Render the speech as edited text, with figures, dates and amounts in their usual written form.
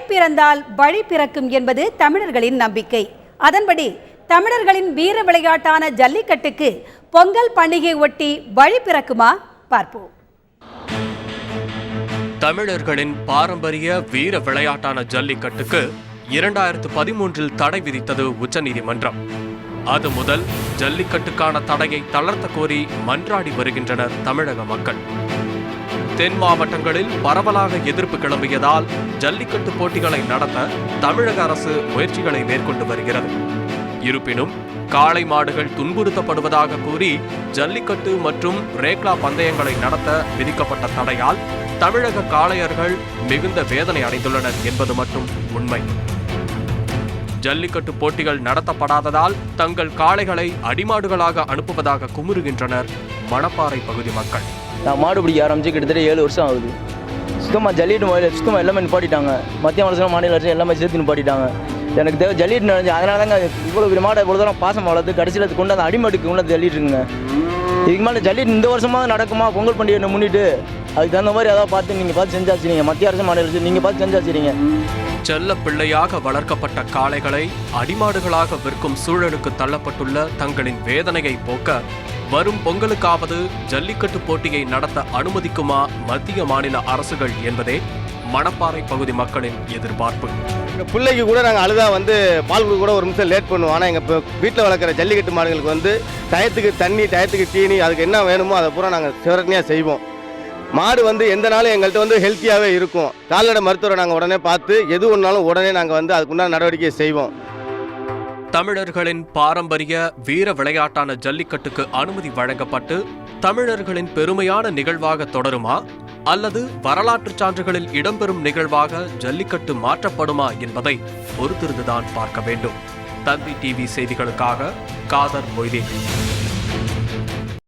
பிறந்தால் வழி பிறக்கும் என்பது தமிழர்களின் நம்பிக்கை. அதன்படி தமிழர்களின் வீர விளையாட்டான ஜல்லிக்கட்டுக்கு பொங்கல் பண்டிகை ஒட்டி வழி பிறக்குமா? பார்ப்போம். தமிழர்களின் பாரம்பரிய வீர விளையாட்டான ஜல்லிக்கட்டுக்கு 2013 தடை விதித்தது உச்சநீதிமன்றம். அது முதல் ஜல்லிக்கட்டுக்கான தடையை தளர்த்த கோரி மன்றாடி வருகின்றனர் தமிழக மக்கள். தென் மாவட்டங்களில் பரவலாக எதிர்ப்பு கிளம்பியதால் ஜல்லிக்கட்டு போட்டிகளை நடத்த தமிழக அரசு முயற்சிகளை மேற்கொண்டு வருகிறது. இருப்பினும் காளை மாடுகள் துன்புறுத்தப்படுவதாக கூறி ஜல்லிக்கட்டு மற்றும் ரேக்லா பந்தயங்களை நடத்த விதிக்கப்பட்ட தடையால் தமிழக காளையர்கள் மிகுந்த வேதனை அடைந்துள்ளனர் என்பது மட்டும் உண்மை. ஜல்லிக்கட்டு போட்டிகள் நடத்தப்படாததால் தங்கள் காளைகளை அடிமாடுகளாக அனுப்புவதாக குமுறுகின்றனர் மணப்பாறை பகுதி மக்கள். நான் மாடு பிடிக்க ஆரம்பிச்சு கிட்டத்தட்ட 7 வருஷம் ஆகுது. சுத்தமாக ஜல்லிக்கட்டு சுத்தமாக எல்லாமே நிப்பாட்டிட்டாங்க. மத்திய அரசு மாநில அரசு எல்லாமே சேர்த்து நிப்பாட்டிட்டாங்க. எனக்கு தேவை ஜல்லிக்கட்டு நடந்துச்சு. அதனால தாங்க இவ்வளோ மாடை இவ்வளோ தூரம் பாசம் வளர்த்து கடைசியில் கொண்டு அந்த அடிமாட்டுக்கு கொண்டு வந்து ஜல்லிட்டுருங்க. இதுக்கு மேலே ஜல்லிக்கட்டு இந்த வருஷமாக நடக்குமா பொங்கல் பண்டிகை முன்னிட்டு அதுக்கு தகுந்த மாதிரி அதாவது பார்த்து நீங்கள் பார்த்து செஞ்சாச்சுறீங்க. மத்திய அரசு மாநில அரசு நீங்கள் பார்த்து செஞ்சாச்சுறீங்க. செல்ல பிள்ளையாக வளர்க்கப்பட்ட காளைகளை அடிமாடுகளாக விற்கும் சூழலுக்கு தள்ளப்பட்டுள்ள தங்களின் வேதனையை போக்க வரும் பொங்கலுக்காவது ஜல்லிக்கட்டு போட்டியை நடத்த அனுமதிக்குமா மத்திய மாநில அரசுகள் என்பதே மணப்பாறை பகுதி மக்களின் எதிர்பார்ப்பு. எங்கள் பிள்ளைக்கு கூட நாங்கள் அழுதா பால் கொடுக்க கூட ஒரு நிமிஷம் லேட் பண்ணுவோம். ஆனால் எங்கள் வீட்டில் வளர்க்குற ஜல்லிக்கட்டு மாடுகளுக்கு டயத்துக்கு தண்ணி, டயத்துக்கு தீனி, அதுக்கு என்ன வேணுமோ அதை பூரா நாங்கள் சிவரட்னியாக செய்வோம். மாடு எந்த நாளும் எங்கள்கிட்ட ஹெல்த்தியாகவே இருக்கும். கால்நடை மருத்துவரை நாங்கள் உடனே பார்த்து எது ஒன்றாலும் உடனே நாங்கள் அதுக்குண்டான நடவடிக்கையை செய்வோம். தமிழர்களின் பாரம்பரிய வீர விளையாட்டான ஜல்லிக்கட்டுக்கு அனுமதி வழங்கப்பட்டு தமிழர்களின் பெருமையான நிகழ்வாக தொடருமா அல்லது வரலாற்று சான்றுகளில் இடம்பெறும் நிகழ்வாக ஜல்லிக்கட்டு மாற்றப்படுமா என்பதை பொறுத்திருந்துதான் பார்க்க வேண்டும். தந்தி டிவி செய்திகளுக்காக காதர் மொய்தீன்.